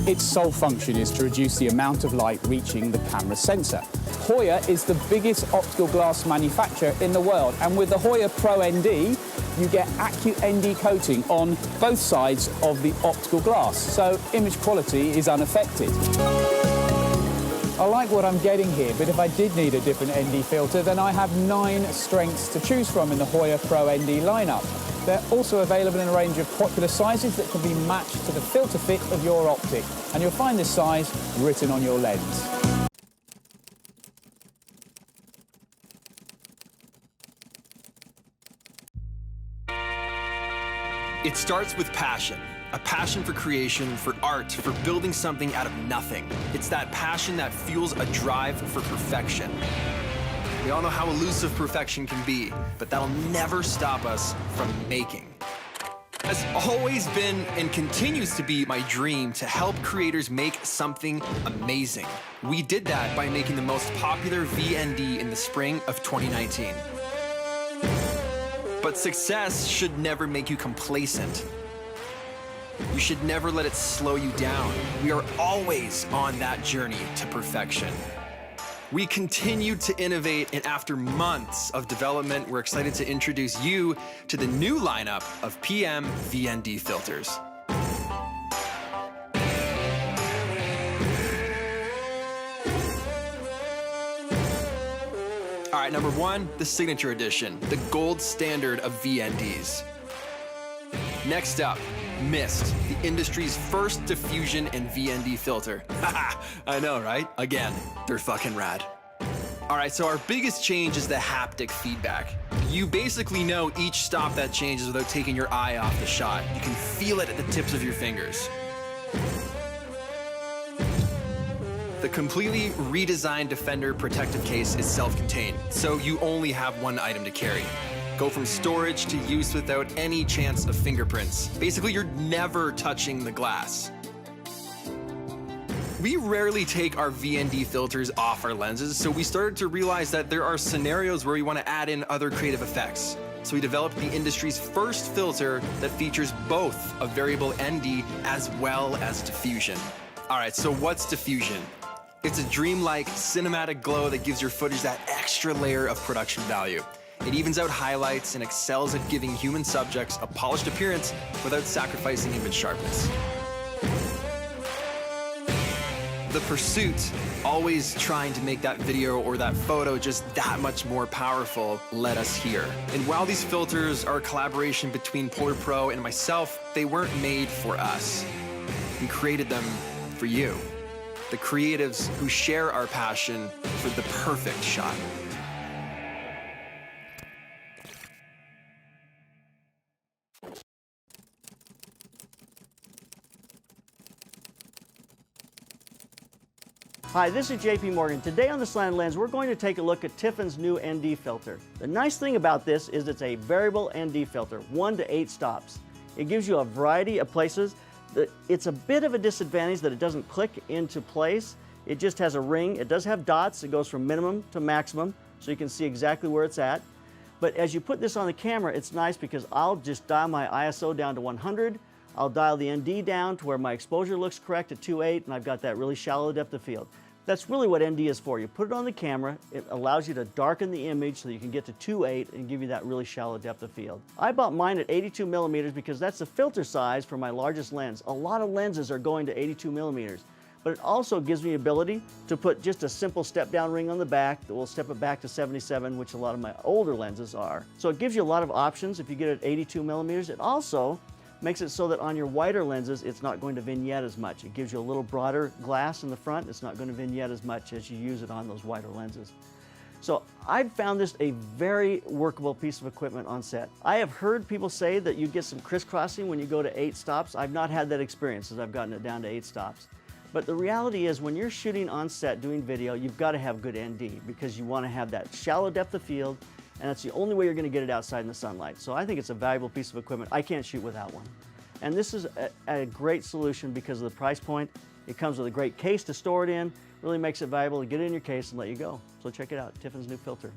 Its sole function is to reduce the amount of light reaching the camera sensor. Hoya is the biggest optical glass manufacturer in the world, and with the Hoya Pro ND, you get acute ND coating on both sides of the optical glass, so image quality is unaffected. I like what I'm getting here, but if I did need a different ND filter, then I have 9 strengths to choose from in the Hoya Pro ND lineup. They're also available in a range of popular sizes that can be matched to the filter fit of your optic, and you'll find this size written on your lens. It starts with passion. A passion for creation, for art, for building something out of nothing. It's that passion that fuels a drive for perfection. We all know how elusive perfection can be, but that'll never stop us from making. Has always been and continues to be my dream to help creators make something amazing. We did that by making the most popular VND in the spring of 2019. But success should never make you complacent. You should never let it slow you down. We are always on that journey to perfection. We continued to innovate, and after months of development, we're excited to introduce you to the new lineup of PM VND filters. All right, number 1, the Signature Edition, the gold standard of VNDs. Next up, Mist, the industry's first diffusion and VND filter. Haha, I know, right? Again, they're fucking rad. All right, so our biggest change is the haptic feedback. You basically know each stop that changes without taking your eye off the shot. You can feel it at the tips of your fingers. The completely redesigned Defender protective case is self-contained, so you only have one item to carry. Go from storage to use without any chance of fingerprints. Basically, you're never touching the glass. We rarely take our VND filters off our lenses, so we started to realize that there are scenarios where we want to add in other creative effects. So we developed the industry's first filter that features both a variable ND as well as diffusion. All right, so what's diffusion? It's a dreamlike cinematic glow that gives your footage that extra layer of production value. It evens out highlights and excels at giving human subjects a polished appearance without sacrificing image sharpness. The pursuit, always trying to make that video or that photo just that much more powerful, led us here. And while these filters are a collaboration between Polar Pro and myself, they weren't made for us. We created them for you, the creatives who share our passion for the perfect shot. Hi, this is JP Morgan. Today on the Slanted Lens, we're going to take a look at Tiffin's new ND filter. The nice thing about this is it's a variable ND filter, 1 to 8 stops. It gives you a variety of places. It's a bit of a disadvantage that it doesn't click into place. It just has a ring. It does have dots. It goes from minimum to maximum, so you can see exactly where it's at. But as you put this on the camera, it's nice because I'll just dial my ISO down to 100. I'll dial the ND down to where my exposure looks correct at 2.8, and I've got that really shallow depth of field. That's really what ND is for. You put it on the camera, it allows you to darken the image so that you can get to 2.8 and give you that really shallow depth of field. I bought mine at 82 millimeters because that's the filter size for my largest lens. A lot of lenses are going to 82 millimeters, but it also gives me the ability to put just a simple step down ring on the back that will step it back to 77, which a lot of my older lenses are. So it gives you a lot of options if you get it at 82 millimeters. It also makes it so that on your wider lenses, it's not going to vignette as much. It gives you a little broader glass in the front. It's not going to vignette as much as you use it on those wider lenses. So I've found this a very workable piece of equipment on set. I have heard people say that you get some crisscrossing when you go to 8 stops. I've not had that experience as I've gotten it down to 8 stops. But the reality is when you're shooting on set doing video, you've got to have good ND because you want to have that shallow depth of field, and that's the only way you're going to get it outside in the sunlight. So I think it's a valuable piece of equipment. I can't shoot without one. And this is a great solution because of the price point. It comes with a great case to store it in, really makes it valuable to get it in your case and let you go. So check it out, Tiffin's new filter.